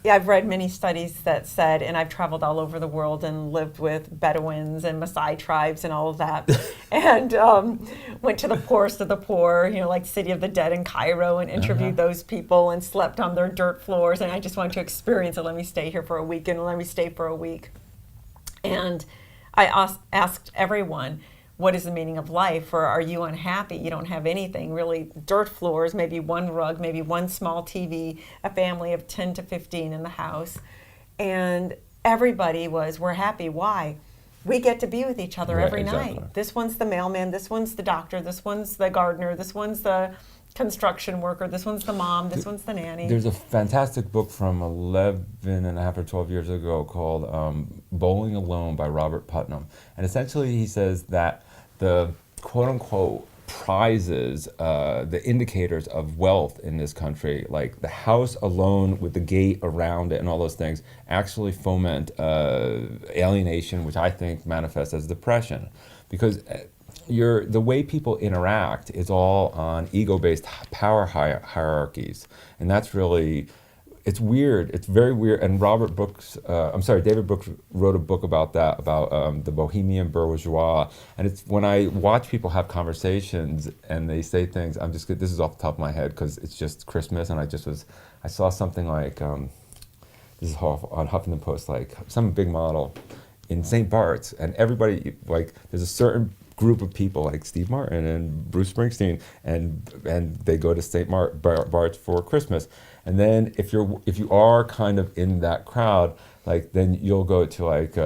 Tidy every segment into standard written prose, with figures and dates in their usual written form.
Yeah, I've read many studies that said, and I've traveled all over the world and lived with Bedouins and Maasai tribes and all of that, and went to the poorest of the poor, like City of the Dead in Cairo, and interviewed those people and slept on their dirt floors. And I just wanted to experience it. Let me stay here for a week, and let me stay for a week. And I asked everyone, what is the meaning of life? Or are you unhappy? You don't have anything, really. Dirt floors, maybe one rug, maybe one small TV, a family of 10 to 15 in the house. And everybody was, we're happy. Why? We get to be with each other every night. This one's the mailman, this one's the doctor, this one's the gardener, this one's the construction worker, this one's the mom, this one's the nanny. There's a fantastic book from 11 and a half or 12 years ago called Bowling Alone by Robert Putnam. And essentially he says that the quote-unquote prizes, the indicators of wealth in this country, like the house alone with the gate around it and all those things, actually foment alienation, which I think manifests as depression. Because the way people interact is all on ego-based power hierarchies, and that's really, it's weird. It's very weird. And David Brooks wrote a book about that, about the Bohemian bourgeois. And it's when I watch people have conversations and they say things, this is off the top of my head because it's just Christmas, and I saw something like, this is on Huffington Post, like some big model in St. Bart's, and everybody, like, there's a certain group of people like Steve Martin and Bruce Springsteen, and they go to St. Bart's for Christmas. And then if you are kind of in that crowd, like, then you'll go to like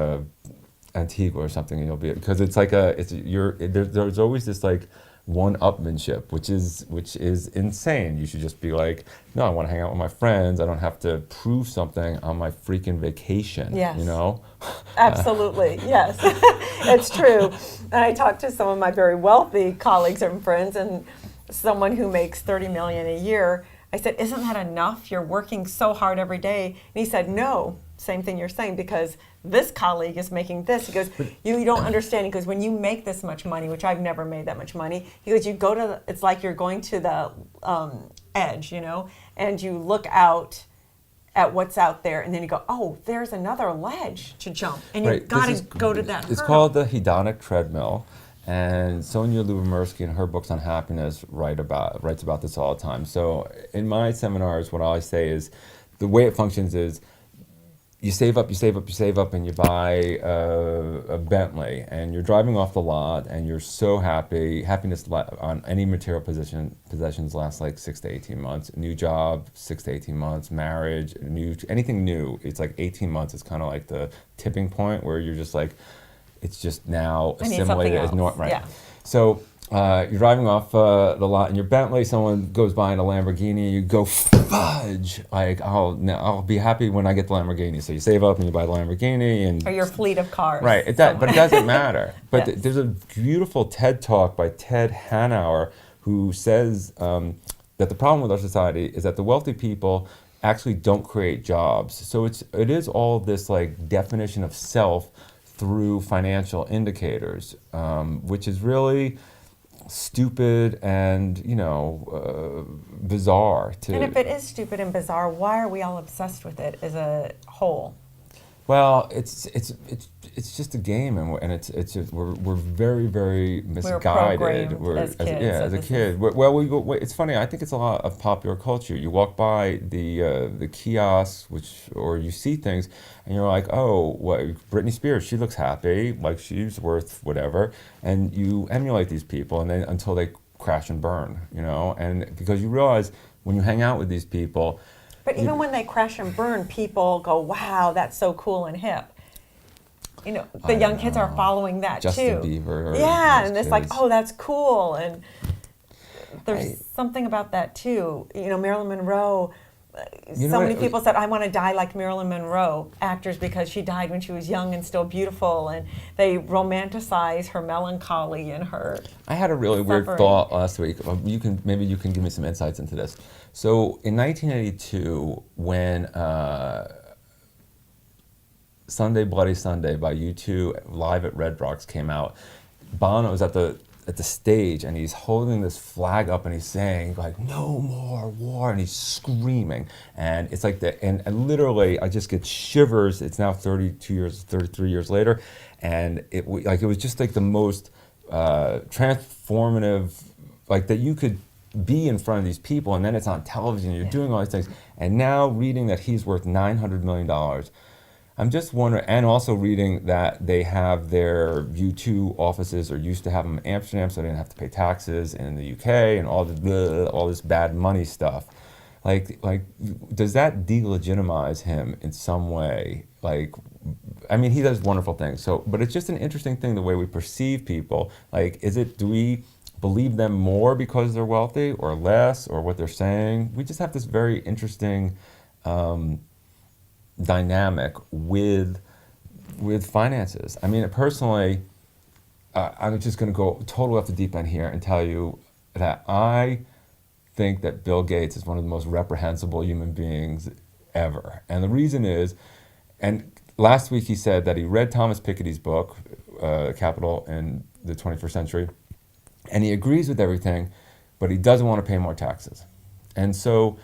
Antigua or something, and you'll be, because it's like there's always this like one-upmanship, which is insane. You should just be like, no, I want to hang out with my friends. I don't have to prove something on my freaking vacation. Yes. Absolutely, yes. It's true. And I talked to some of my very wealthy colleagues and friends, and someone who makes $30 million a year. I said, isn't that enough? You're working so hard every day. And he said, no, same thing you're saying, because this colleague is making this. He goes, you don't understand. He goes, when you make this much money, which I've never made that much money, he goes, it's like you're going to the edge, and you look out at what's out there, and then you go, oh, there's another ledge to jump. And you've got to go to that It's hurdle. called the hedonic treadmill. And Sonia Lyubomirsky in her books on happiness writes about this all the time. So in my seminars, what I always say is, the way it functions is, you save up, and you buy a Bentley, and you're driving off the lot, and you're so happy. Happiness on any material possessions lasts like 6 to 18 months. New job, 6 to 18 months. Marriage, anything new, it's like 18 months. It's kind of like the tipping point where you're just like, it's just now assimilated as normal, right? Yeah. So you're driving off the lot in your Bentley. Someone goes by in a Lamborghini. You go, fudge! Like, I'll be happy when I get the Lamborghini. So you save up and you buy the Lamborghini, or your fleet of cars. Right. But it doesn't matter. But Yes. There's a beautiful TED talk by Ted Hanauer who says that the problem with our society is that the wealthy people actually don't create jobs. So it is all this like definition of self through financial indicators, which is really stupid and bizarre too. And if it is stupid and bizarre, why are we all obsessed with it as a whole? Well, it's just a game, and it's just, we're very, very misguided. We're as kids. As a kid. Well, it's funny. I think it's a lot of popular culture. You walk by the kiosks, or you see things, and you're like, oh, what? Britney Spears, she looks happy, like she's worth whatever, and you emulate these people, and then until they crash and burn, and because you realize when you hang out with these people. But even when they crash and burn, people go, wow, that's so cool and hip. The young kids are following that Justin too. Bieber. Yeah, and it's like, oh, that's cool. And there's something about that too. Marilyn Monroe, many people said, I want to die like Marilyn Monroe, actors, because she died when she was young and still beautiful. And they romanticize her melancholy and her I had a really weird thought last week. Maybe you can give me some insights into this. So in 1982, when Sunday Bloody Sunday by U2 live at Red Rocks came out, Bono was at the at the stage, and he's holding this flag up, and he's saying like, "No more war," and he's screaming, and it's like and literally, I just get shivers. It's now 33 years later, and it was just like the most transformative, like that you could be in front of these people, and then it's on television. You're doing all these things, and now reading that he's worth $900 million. I'm just wondering, and also reading that they have their U2 offices, or used to have them in Amsterdam, so they didn't have to pay taxes, in the UK, and all this bad money stuff. Like, does that delegitimize him in some way? Like, I mean, he does wonderful things. So, but it's just an interesting thing, the way we perceive people. Like, do we believe them more because they're wealthy, or less, or what they're saying? We just have this very interesting dynamic with finances. I mean, personally, I'm just going to go totally off the deep end here and tell you that I think that Bill Gates is one of the most reprehensible human beings ever. And the reason is, and last week he said that he read Thomas Piketty's book, Capital in the 21st Century, and he agrees with everything, but he doesn't want to pay more taxes. And so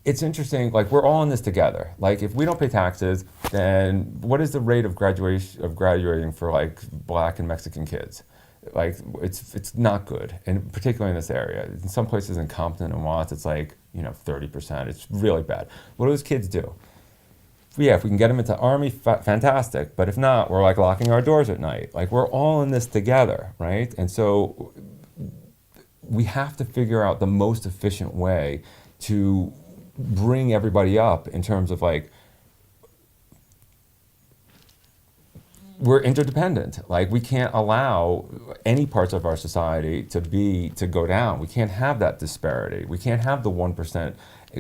it's interesting, like, we're all in this together. Like, if we don't pay taxes, then what is the rate of graduating for like Black and Mexican kids? Like, it's not good, and particularly in this area. In some places in Compton and Watts, it's like 30%. It's really bad. What do those kids do? Yeah, if we can get them into Army, fantastic. But if not, we're like locking our doors at night. Like, we're all in this together, right? And so we have to figure out the most efficient way to bring everybody up in terms of, like, we're interdependent. Like, we can't allow any parts of our society to go down. We can't have that disparity. We can't have the 1%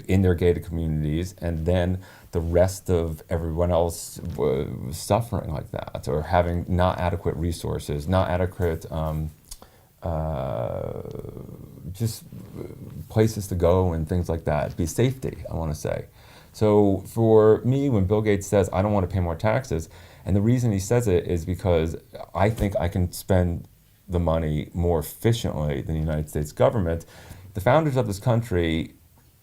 in their gated communities and then the rest of everyone else suffering like that, or having not adequate resources, not adequate just places to go and things like that. Be safety, I want to say. So for me, when Bill Gates says, I don't want to pay more taxes, and the reason he says it is because I think I can spend the money more efficiently than the United States government. The founders of this country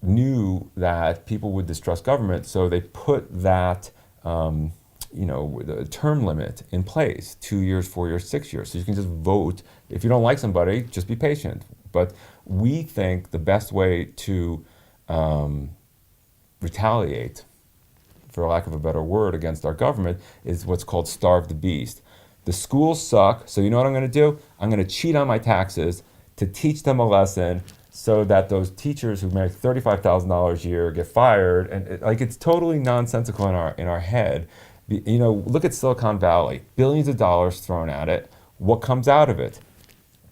knew that people would distrust government, so they put that the term limit in place: 2 years, 4 years, 6 years. So you can just vote. If you don't like somebody, just be patient. But we think the best way to retaliate, for lack of a better word, against our government is what's called starve the beast. The schools suck, so you know what I'm going to do? I'm going to cheat on my taxes to teach them a lesson, so that those teachers who make $35,000 a year get fired. And it's totally nonsensical in our head. Look at Silicon Valley, billions of dollars thrown at it. What comes out of it?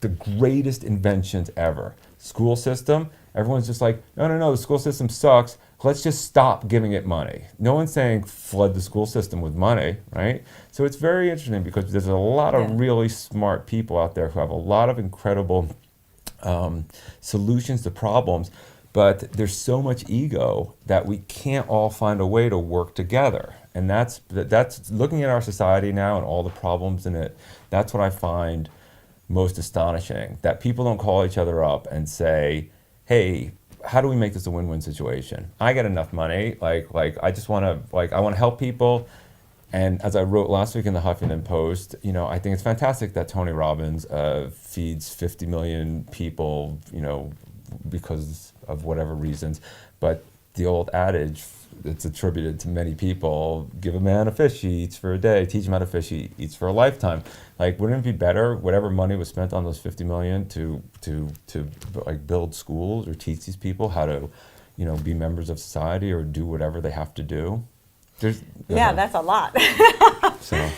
The greatest inventions ever. School system, everyone's just like, no, the school system sucks. Let's just stop giving it money. No one's saying flood the school system with money, right? So it's very interesting, because there's a lot of really smart people out there who have a lot of incredible solutions to problems, but there's so much ego that we can't all find a way to work together. And that's looking at our society now and all the problems in it. That's what I find most astonishing, that people don't call each other up and say, hey, how do we make this a win-win situation? I get enough money, like I just want to, I want to help people. And as I wrote last week in the Huffington Post, I think it's fantastic that Tony Robbins feeds 50 million people, because of whatever reasons. But the old adage, it's attributed to many people: give a man a fish, he eats for a day; teach him how to fish, he eats for a lifetime. Like, wouldn't it be better, whatever money was spent on those 50 million, to build schools or teach these people how to, be members of society or do whatever they have to do? Yeah, that's a lot. So.